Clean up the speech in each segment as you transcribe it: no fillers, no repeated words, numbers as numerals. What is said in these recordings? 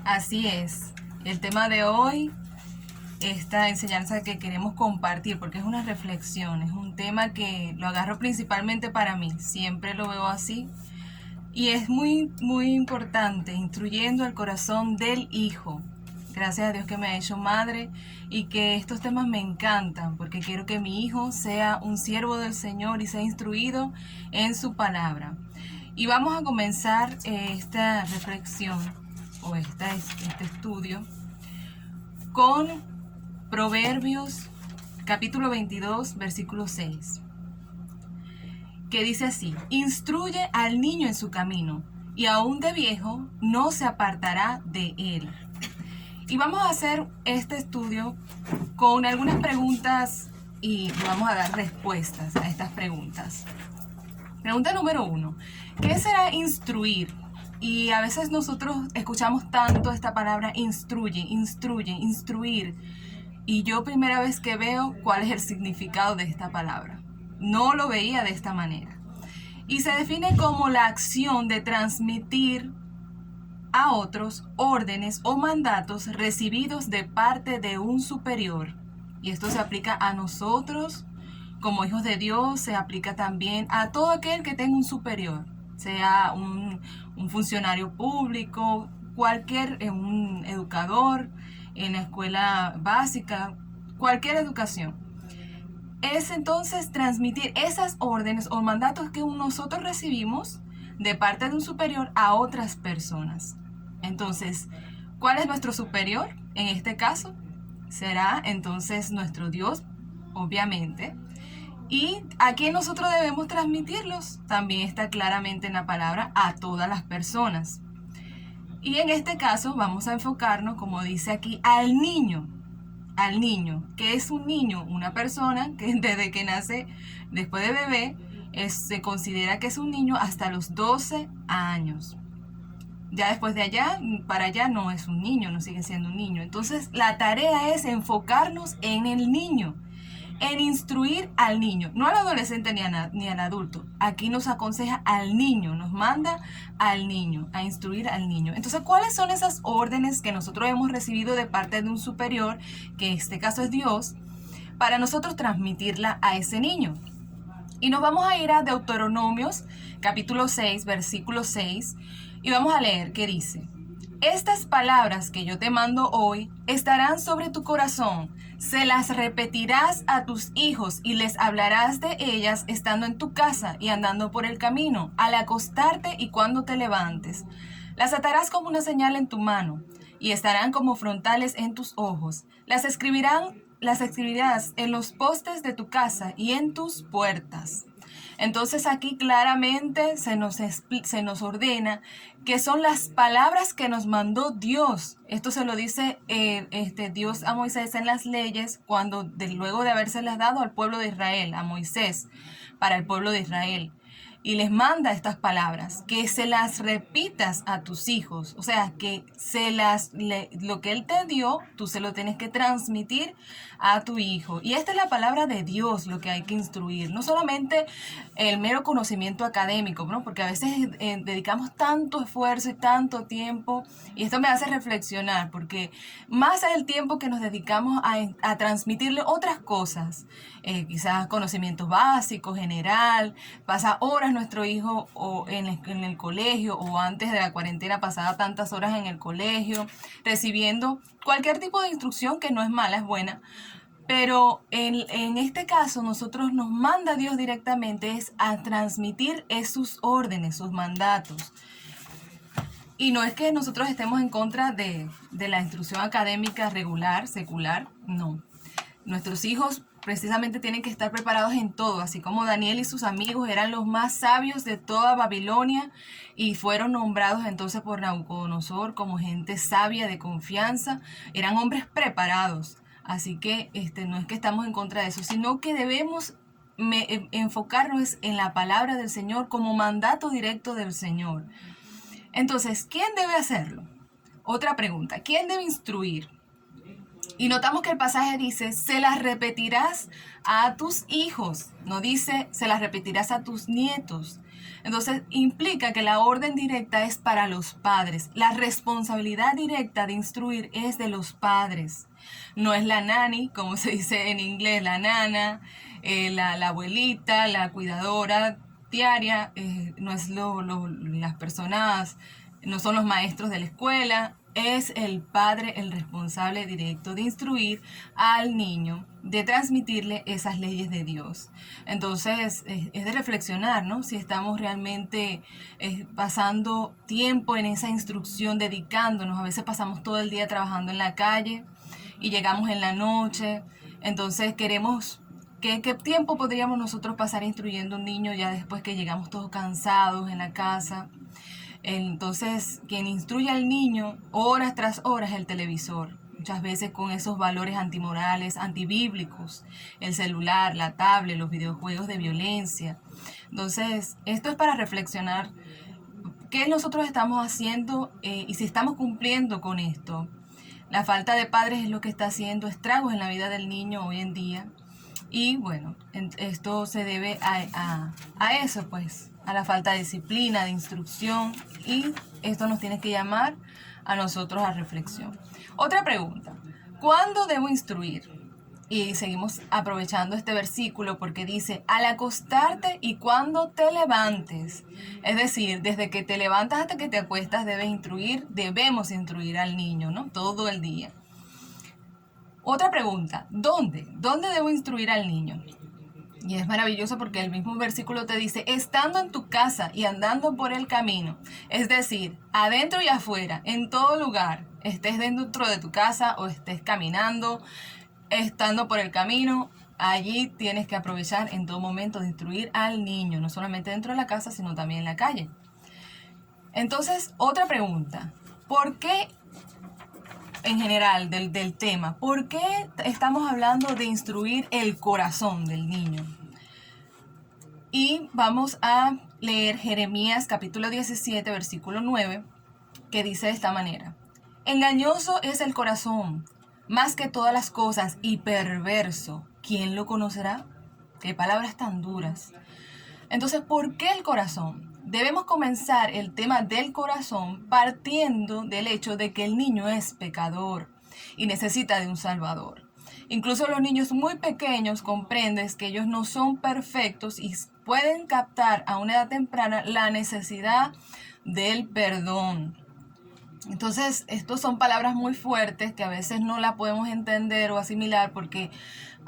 Así es. El tema de hoy, esta enseñanza que queremos compartir, porque es una reflexión, es un tema que lo agarro principalmente para mí, siempre lo veo así. Y es muy importante, instruyendo el corazón del hijo. Gracias a Dios que me ha hecho madre y que estos temas me encantan, porque quiero que mi hijo sea un siervo del Señor y sea instruido en su palabra. Y vamos a comenzar esta reflexión o este estudio con Proverbios capítulo 22, versículo 6, que dice así: instruye al niño en su camino, y aún de viejo no se apartará de él. Y vamos a hacer este estudio con algunas preguntas y vamos a dar respuestas a estas preguntas. Pregunta número 1. ¿Qué será instruir? Y a veces nosotros escuchamos tanto esta palabra instruye, instruir. Y yo primera vez que veo cuál es el significado de esta palabra. No lo veía de esta manera. Y se define como la acción de transmitir a otros órdenes o mandatos recibidos de parte de un superior. Y esto se aplica a nosotros como hijos de Dios, se aplica también a todo aquel que tenga un superior, sea un funcionario público, un educador en la escuela básica, cualquier educación. Es entonces transmitir esas órdenes o mandatos que nosotros recibimos de parte de un superior a otras personas. Entonces, ¿cuál es nuestro superior? En este caso, será entonces nuestro Dios, obviamente. ¿Y a quién nosotros debemos transmitirlos? También está claramente en la palabra, a todas las personas. Y en este caso vamos a enfocarnos, como dice aquí, al niño. Al niño, que es un niño, una persona que desde que nace, después de bebé, se considera que es un niño hasta los 12 años. Ya después de allá, para allá no es un niño, no sigue siendo un niño. Entonces la tarea es enfocarnos en el niño, en instruir al niño, no al adolescente ni al adulto. Aquí nos aconseja al niño, nos manda al niño, a instruir al niño. Entonces, ¿cuáles son esas órdenes que nosotros hemos recibido de parte de un superior, que en este caso es Dios, para nosotros transmitirla a ese niño? Y nos vamos a ir a Deuteronomios capítulo 6, versículo 6, y vamos a leer qué dice: estas palabras que yo te mando hoy estarán sobre tu corazón, se las repetirás a tus hijos y les hablarás de ellas estando en tu casa y andando por el camino, al acostarte y cuando te levantes. Las atarás como una señal en tu mano y estarán como frontales en tus ojos. Las escribirás en los postes de tu casa y en tus puertas. Entonces aquí claramente se nos ordena que son las palabras que nos mandó Dios. Esto se lo dice Dios a Moisés en las leyes, luego de habérselas dado al pueblo de Israel, a Moisés, para el pueblo de Israel. Y les manda estas palabras, que se las repitas a tus hijos. O sea, que lo que Él te dio, tú se lo tienes que transmitir a tu hijo. Y esta es la palabra de Dios, lo que hay que instruir. No solamente el mero conocimiento académico, ¿no? Porque a veces dedicamos tanto esfuerzo y tanto tiempo, y esto me hace reflexionar, porque más es el tiempo que nos dedicamos a transmitirle otras cosas, quizás conocimientos básicos, general, pasa horas nuestro hijo en el colegio, o antes de la cuarentena pasaba tantas horas en el colegio, recibiendo cualquier tipo de instrucción, que no es mala, es buena. Pero en este caso nosotros nos manda Dios directamente es a transmitir sus órdenes, sus mandatos. Y no es que nosotros estemos en contra de la instrucción académica regular, secular, no. Nuestros hijos precisamente tienen que estar preparados en todo, así como Daniel y sus amigos eran los más sabios de toda Babilonia y fueron nombrados entonces por Nabucodonosor como gente sabia, de confianza, eran hombres preparados. Así que no es que estamos en contra de eso, sino que debemos enfocarnos en la palabra del Señor como mandato directo del Señor. Entonces, ¿quién debe hacerlo? Otra pregunta, ¿quién debe instruir? Y notamos que el pasaje dice, se las repetirás a tus hijos. No dice, se las repetirás a tus nietos. Entonces implica que la orden directa es para los padres. La responsabilidad directa de instruir es de los padres. No es la nani, como se dice en inglés, la nana, la abuelita, la cuidadora diaria, no es las personas, no son los maestros de la escuela, es el padre el responsable directo de instruir al niño, de transmitirle esas leyes de Dios. Entonces, es de reflexionar, ¿no? Si estamos realmente pasando tiempo en esa instrucción, dedicándonos. A veces pasamos todo el día trabajando en la calle y llegamos en la noche. Entonces, queremos... ¿Qué tiempo podríamos nosotros pasar instruyendo a un niño ya después que llegamos todos cansados en la casa? Entonces, quien instruye al niño horas tras horas es el televisor, muchas veces con esos valores antimorales, antibíblicos, el celular, la tablet, los videojuegos de violencia. Entonces, esto es para reflexionar qué nosotros estamos haciendo y si estamos cumpliendo con esto. La falta de padres es lo que está haciendo estragos en la vida del niño hoy en día. Y bueno, esto se debe a eso, pues, a la falta de disciplina, de instrucción, y esto nos tiene que llamar a nosotros a reflexión. Otra pregunta, ¿cuándo debo instruir? Y seguimos aprovechando este versículo porque dice, al acostarte y cuando te levantes. Es decir, desde que te levantas hasta que te acuestas debemos instruir al niño, ¿no? Todo el día. Otra pregunta, ¿dónde? ¿Dónde debo instruir al niño? Y es maravilloso porque el mismo versículo te dice, estando en tu casa y andando por el camino. Es decir, adentro y afuera, en todo lugar, estés dentro de tu casa o estés caminando, estando por el camino, allí tienes que aprovechar en todo momento de instruir al niño, no solamente dentro de la casa, sino también en la calle. Entonces, otra pregunta, ¿por qué en general del tema, por qué estamos hablando de instruir el corazón del niño? Y vamos a leer Jeremías capítulo 17, versículo 9, que dice de esta manera, engañoso es el corazón, más que todas las cosas, y perverso, ¿quién lo conocerá? Qué palabras tan duras. Entonces, ¿por qué el corazón? Debemos comenzar el tema del corazón partiendo del hecho de que el niño es pecador y necesita de un salvador. Incluso los niños muy pequeños comprenden que ellos no son perfectos y pueden captar a una edad temprana la necesidad del perdón. Entonces, estos son palabras muy fuertes que a veces no la podemos entender o asimilar porque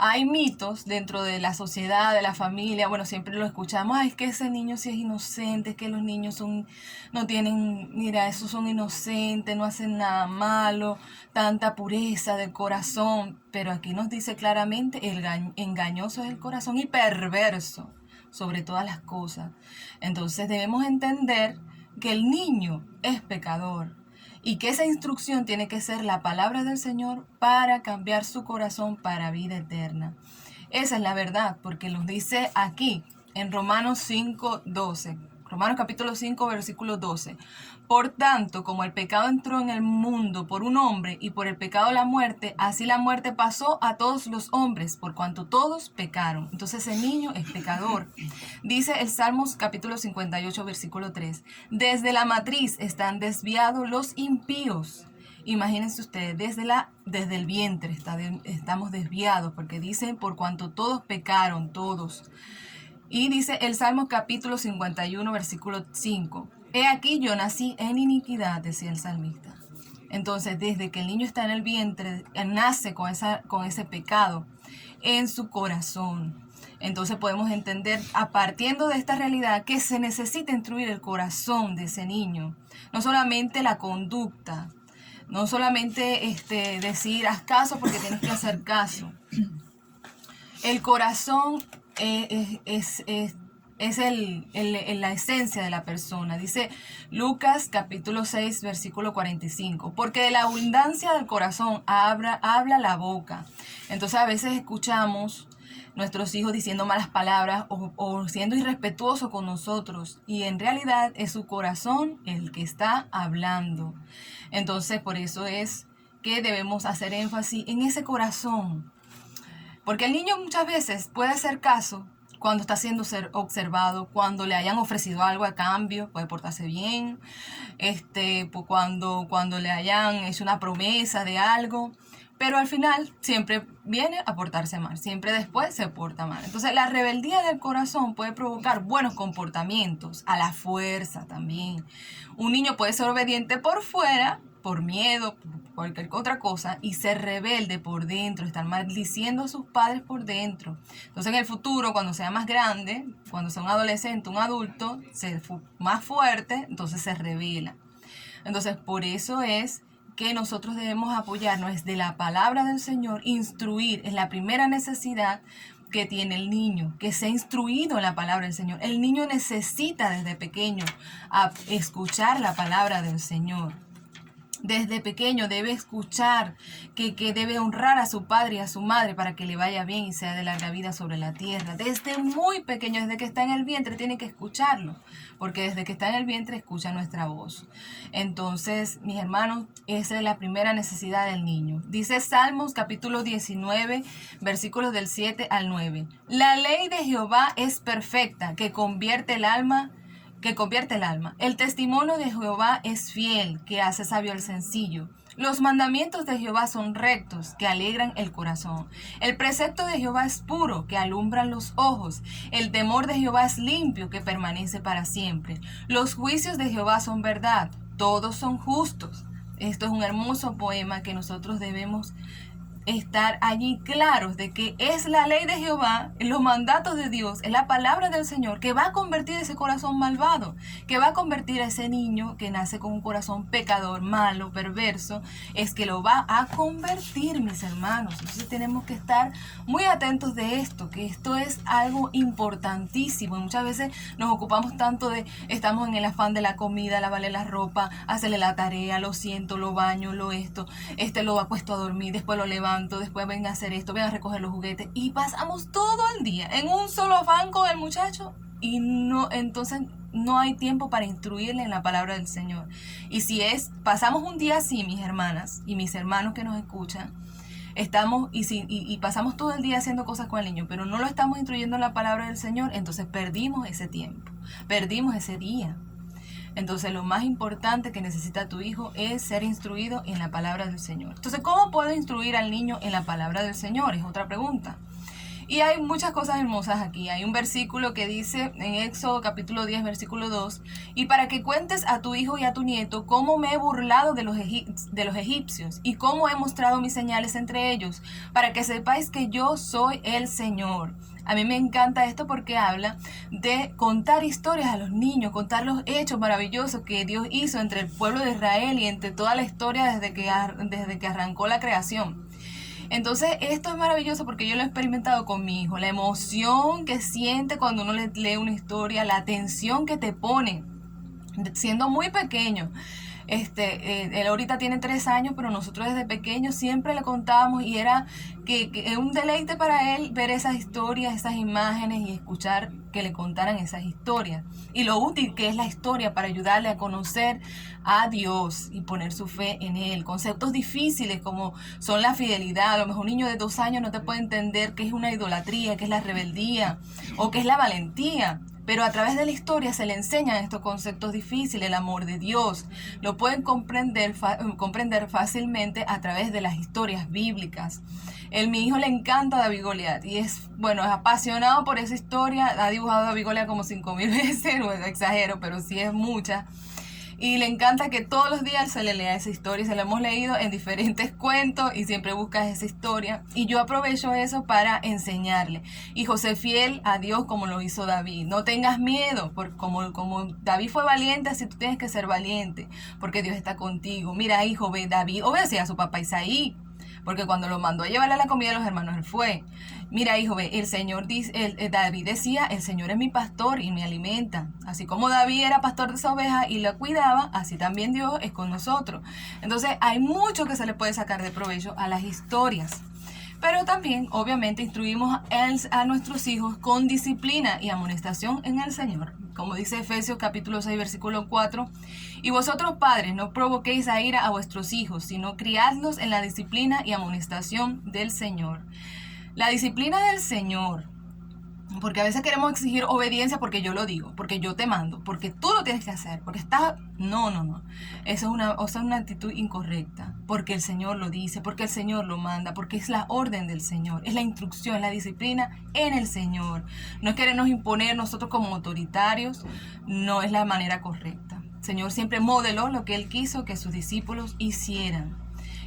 hay mitos dentro de la sociedad, de la familia. Bueno, siempre lo escuchamos, ay, es que ese niño sí es inocente, es que los niños no tienen, mira, esos son inocentes, no hacen nada malo, tanta pureza del corazón. Pero aquí nos dice claramente, engañoso es el corazón y perverso sobre todas las cosas. Entonces debemos entender que el niño es pecador y que esa instrucción tiene que ser la palabra del Señor para cambiar su corazón para vida eterna. Esa es la verdad, porque nos dice aquí en Romanos 5:12. Romanos capítulo 5, versículo 12. Por tanto, como el pecado entró en el mundo por un hombre y por el pecado la muerte, así la muerte pasó a todos los hombres, por cuanto todos pecaron. Entonces ese niño es pecador. Dice el Salmos capítulo 58, versículo 3. Desde la matriz están desviados los impíos. Imagínense ustedes, desde el vientre estamos desviados, porque dicen por cuanto todos pecaron, todos. Y dice el Salmo capítulo 51, versículo 5. He aquí yo nací en iniquidad, decía el salmista. Entonces, desde que el niño está en el vientre, él nace con ese pecado en su corazón. Entonces podemos entender, a partiendo de esta realidad, que se necesita instruir el corazón de ese niño. No solamente la conducta, no solamente decir, haz caso porque tienes que hacer caso. El corazón es la esencia de la persona. Dice Lucas capítulo 6, versículo 45. Porque de la abundancia del corazón habla la boca. Entonces a veces escuchamos nuestros hijos diciendo malas palabras o siendo irrespetuosos con nosotros. Y en realidad es su corazón el que está hablando. Entonces por eso es que debemos hacer énfasis en ese corazón. Porque el niño muchas veces puede hacer caso cuando está siendo observado, cuando le hayan ofrecido algo a cambio, puede portarse bien, pues cuando le hayan hecho una promesa de algo, pero al final siempre viene a portarse mal, siempre después se porta mal. Entonces la rebeldía del corazón puede provocar buenos comportamientos, a la fuerza también. Un niño puede ser obediente por fuera, por miedo, por cualquier otra cosa, y ser rebelde por dentro, estar maldiciendo a sus padres por dentro. Entonces en el futuro, cuando sea más grande, cuando sea un adolescente, un adulto, ser más fuerte, entonces se revela. Entonces por eso es que nosotros debemos apoyarnos de la palabra del Señor, instruir, es la primera necesidad que tiene el niño, que sea instruido en la palabra del Señor. El niño necesita desde pequeño escuchar la palabra del Señor. Desde pequeño debe escuchar que debe honrar a su padre y a su madre para que le vaya bien y sea de larga vida sobre la tierra. Desde muy pequeño, desde que está en el vientre, tiene que escucharlo, porque desde que está en el vientre escucha nuestra voz. Entonces, mis hermanos, esa es la primera necesidad del niño. Dice Salmos capítulo 19, versículos del 7 al 9. La ley de Jehová es perfecta, que convierte el alma. El testimonio de Jehová es fiel, que hace sabio al sencillo. Los mandamientos de Jehová son rectos, que alegran el corazón. El precepto de Jehová es puro, que alumbra los ojos. El temor de Jehová es limpio, que permanece para siempre. Los juicios de Jehová son verdad, todos son justos. Esto es un hermoso poema que nosotros debemos estar allí claros de que es la ley de Jehová, los mandatos de Dios, es la palabra del Señor que va a convertir ese corazón malvado, que va a convertir a ese niño que nace con un corazón pecador, malo, perverso, es que lo va a convertir, mis hermanos. Entonces tenemos que estar muy atentos de esto, que esto es algo importantísimo. Y muchas veces nos ocupamos tanto estamos en el afán de la comida, lavarle la ropa, hacerle la tarea, lo siento, lo baño, lo acuesto a dormir, después lo levanto, después ven a hacer esto, ven a recoger los juguetes y pasamos todo el día en un solo afán con el muchacho y entonces no hay tiempo para instruirle en la palabra del Señor. Y si pasamos un día así, mis hermanas y mis hermanos que nos escuchan, pasamos todo el día haciendo cosas con el niño, pero no lo estamos instruyendo en la palabra del Señor, entonces perdimos ese tiempo, perdimos ese día. Entonces lo más importante que necesita tu hijo es ser instruido en la palabra del Señor. Entonces, ¿cómo puedo instruir al niño en la palabra del Señor? Es otra pregunta. Y hay muchas cosas hermosas aquí. Hay un versículo que dice en Éxodo capítulo 10, versículo 2, y para que cuentes a tu hijo y a tu nieto cómo me he burlado de los egipcios y cómo he mostrado mis señales entre ellos, para que sepáis que yo soy el Señor. A mí me encanta esto porque habla de contar historias a los niños, contar los hechos maravillosos que Dios hizo entre el pueblo de Israel y entre toda la historia desde que arrancó la creación. Entonces esto es maravilloso porque yo lo he experimentado con mi hijo, la emoción que siente cuando uno le lee una historia, la atención que te pone, siendo muy pequeño. Él ahorita tiene 3 años, pero nosotros desde pequeños siempre le contábamos y era que es un deleite para él ver esas historias, esas imágenes y escuchar que le contaran esas historias. Y lo útil que es la historia para ayudarle a conocer a Dios y poner su fe en Él. Conceptos difíciles como son la fidelidad. A lo mejor un niño de 2 años no te puede entender qué es una idolatría, qué es la rebeldía o qué es la valentía. Pero a través de la historia se le enseñan estos conceptos difíciles, el amor de Dios. Lo pueden comprender fácilmente a través de las historias bíblicas. Mi hijo le encanta David y Goliat y es apasionado por esa historia. Ha dibujado a David y Goliat como 5,000 veces, no exagero, pero sí es mucha. Y le encanta que todos los días se le lea esa historia. Se la hemos leído en diferentes cuentos y siempre busca esa historia. Y yo aprovecho eso para enseñarle. Hijo, sé fiel a Dios como lo hizo David. No tengas miedo, porque como David fue valiente, así tú tienes que ser valiente, porque Dios está contigo. Mira, hijo, ve David, obedecía a su papá Isaí, porque cuando lo mandó a llevarle la comida a los hermanos, él fue. Mira, hijo, ve, el Señor dice, David decía, el Señor es mi pastor y me alimenta. Así como David era pastor de esa oveja y la cuidaba, así también Dios es con nosotros. Entonces, hay mucho que se le puede sacar de provecho a las historias. Pero también, obviamente, instruimos a nuestros hijos con disciplina y amonestación en el Señor. Como dice Efesios capítulo 6, versículo 4. Y vosotros, padres, no provoquéis a ira a vuestros hijos, sino criadlos en la disciplina y amonestación del Señor. La disciplina del Señor Porque a veces queremos exigir obediencia porque yo lo digo, porque yo te mando, porque tú lo tienes que hacer, porque estás... No, no, no. Esa es una actitud incorrecta. Porque el Señor lo dice, porque el Señor lo manda, porque es la orden del Señor, es la instrucción, es la disciplina en el Señor. No es querernos imponer nosotros como autoritarios, no es la manera correcta. El Señor siempre modeló lo que Él quiso que sus discípulos hicieran.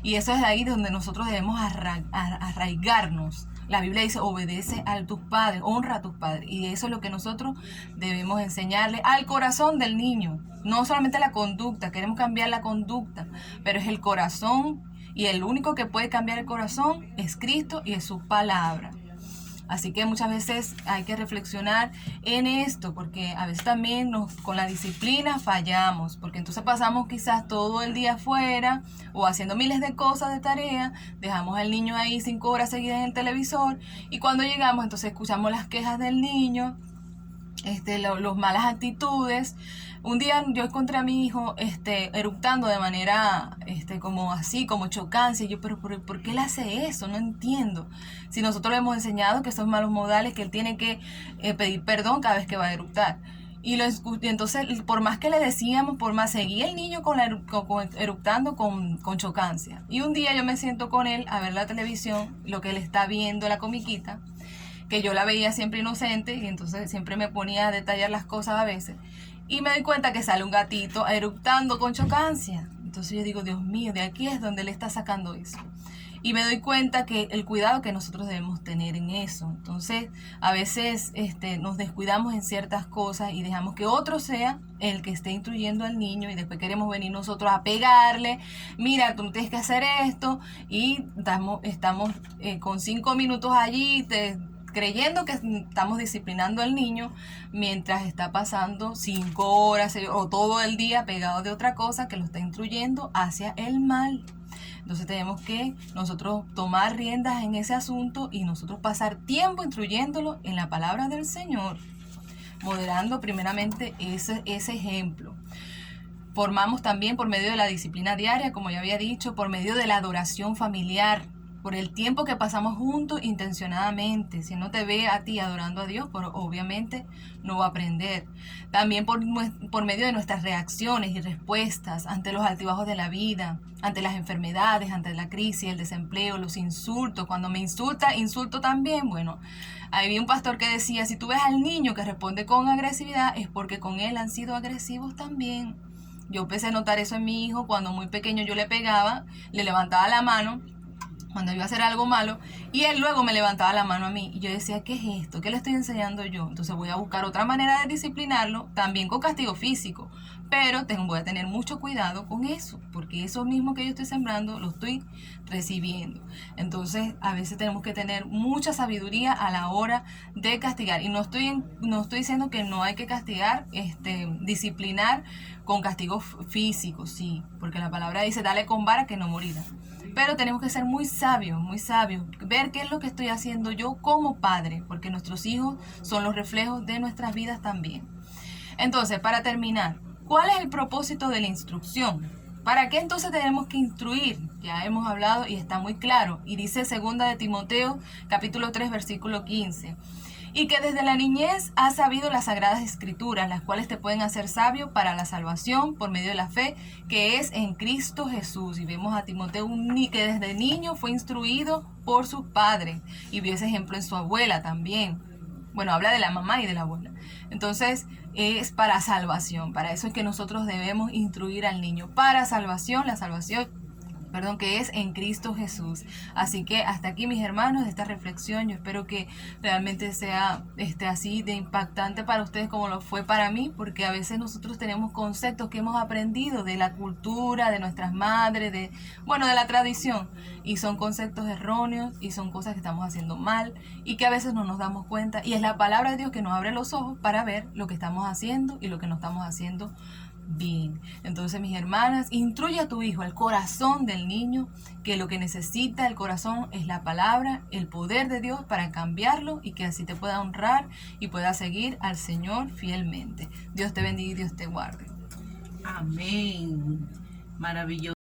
Y eso es ahí donde nosotros debemos arraigarnos. La Biblia dice, obedece a tus padres, honra a tus padres. Y eso es lo que nosotros debemos enseñarle al corazón del niño. No solamente la conducta, queremos cambiar la conducta, pero es el corazón. Y el único que puede cambiar el corazón es Cristo y es su palabra. Así que muchas veces hay que reflexionar en esto, porque a veces también con la disciplina fallamos, porque entonces pasamos quizás todo el día afuera o haciendo miles de cosas de tarea, dejamos al niño ahí 5 horas seguidas en el televisor y cuando llegamos entonces escuchamos las quejas del niño, los malas actitudes. Un día yo encontré a mi hijo eructando de manera como así, como chocancia. Y yo, pero ¿por qué él hace eso? No entiendo. Si nosotros le hemos enseñado que esos malos modales, que él tiene que pedir perdón cada vez que va a eructar. Y entonces, por más que le decíamos, por más seguía el niño eructando con chocancia. Y un día yo me siento con él a ver la televisión, lo que él está viendo, la comiquita, que yo la veía siempre inocente y entonces siempre me ponía a detallar las cosas a veces. Y me doy cuenta que sale un gatito eructando con chocancia. Entonces yo digo, Dios mío, de aquí es donde le está sacando eso. Y me doy cuenta que el cuidado que nosotros debemos tener en eso. Entonces, a veces nos descuidamos en ciertas cosas y dejamos que otro sea el que esté instruyendo al niño y después queremos venir nosotros a pegarle. Mira, tú tienes que hacer esto y estamos con 5 minutos allí, creyendo que estamos disciplinando al niño mientras está pasando 5 horas o todo el día pegado de otra cosa que lo está instruyendo hacia el mal. Entonces tenemos que nosotros tomar riendas en ese asunto y nosotros pasar tiempo instruyéndolo en la palabra del Señor, moderando primeramente ese ejemplo. Formamos también por medio de la disciplina diaria, como ya había dicho, por medio de la adoración familiar, por el tiempo que pasamos juntos intencionadamente. Si no te ve a ti adorando a Dios, pero obviamente no va a aprender. También por medio de nuestras reacciones y respuestas ante los altibajos de la vida, ante las enfermedades, ante la crisis, el desempleo, los insultos. Cuando me insulta, insulto también. Bueno, había un pastor que decía, si tú ves al niño que responde con agresividad, es porque con él han sido agresivos también. Yo empecé a notar eso en mi hijo. Cuando muy pequeño yo le pegaba, le levantaba la mano cuando iba a hacer algo malo, y él luego me levantaba la mano a mí, y yo decía, ¿qué es esto? ¿Qué le estoy enseñando yo? Entonces voy a buscar otra manera de disciplinarlo, también con castigo físico, pero voy a tener mucho cuidado con eso, porque eso mismo que yo estoy sembrando, lo estoy recibiendo. Entonces, a veces tenemos que tener mucha sabiduría a la hora de castigar, y no estoy diciendo que no hay que castigar, disciplinar con castigos físicos, sí, porque la palabra dice, dale con vara que no morirá. Pero tenemos que ser muy sabios, ver qué es lo que estoy haciendo yo como padre, porque nuestros hijos son los reflejos de nuestras vidas también. Entonces, para terminar, ¿cuál es el propósito de la instrucción? ¿Para qué entonces tenemos que instruir? Ya hemos hablado y está muy claro. Y dice 2 de Timoteo, capítulo 3, versículo 15. Y que desde la niñez has sabido las sagradas escrituras, las cuales te pueden hacer sabio para la salvación por medio de la fe que es en Cristo Jesús. Y vemos a Timoteo que desde niño fue instruido por sus padres y vio ese ejemplo en su abuela también. Bueno, habla de la mamá y de la abuela. Entonces, es para salvación. Para eso es que nosotros debemos instruir al niño. Para salvación, la salvación que es en Cristo Jesús. Así que hasta aquí, mis hermanos, de esta reflexión. Yo espero que realmente sea así de impactante para ustedes como lo fue para mí, porque a veces nosotros tenemos conceptos que hemos aprendido de la cultura, de nuestras madres, de la tradición, y son conceptos erróneos y son cosas que estamos haciendo mal y que a veces no nos damos cuenta, y es la palabra de Dios que nos abre los ojos para ver lo que estamos haciendo y lo que no estamos haciendo bien. Entonces, mis hermanas, instruye a tu hijo, el corazón del niño, que lo que necesita el corazón es la palabra, el poder de Dios para cambiarlo y que así te pueda honrar y pueda seguir al Señor fielmente. Dios te bendiga y Dios te guarde. Amén. Maravilloso.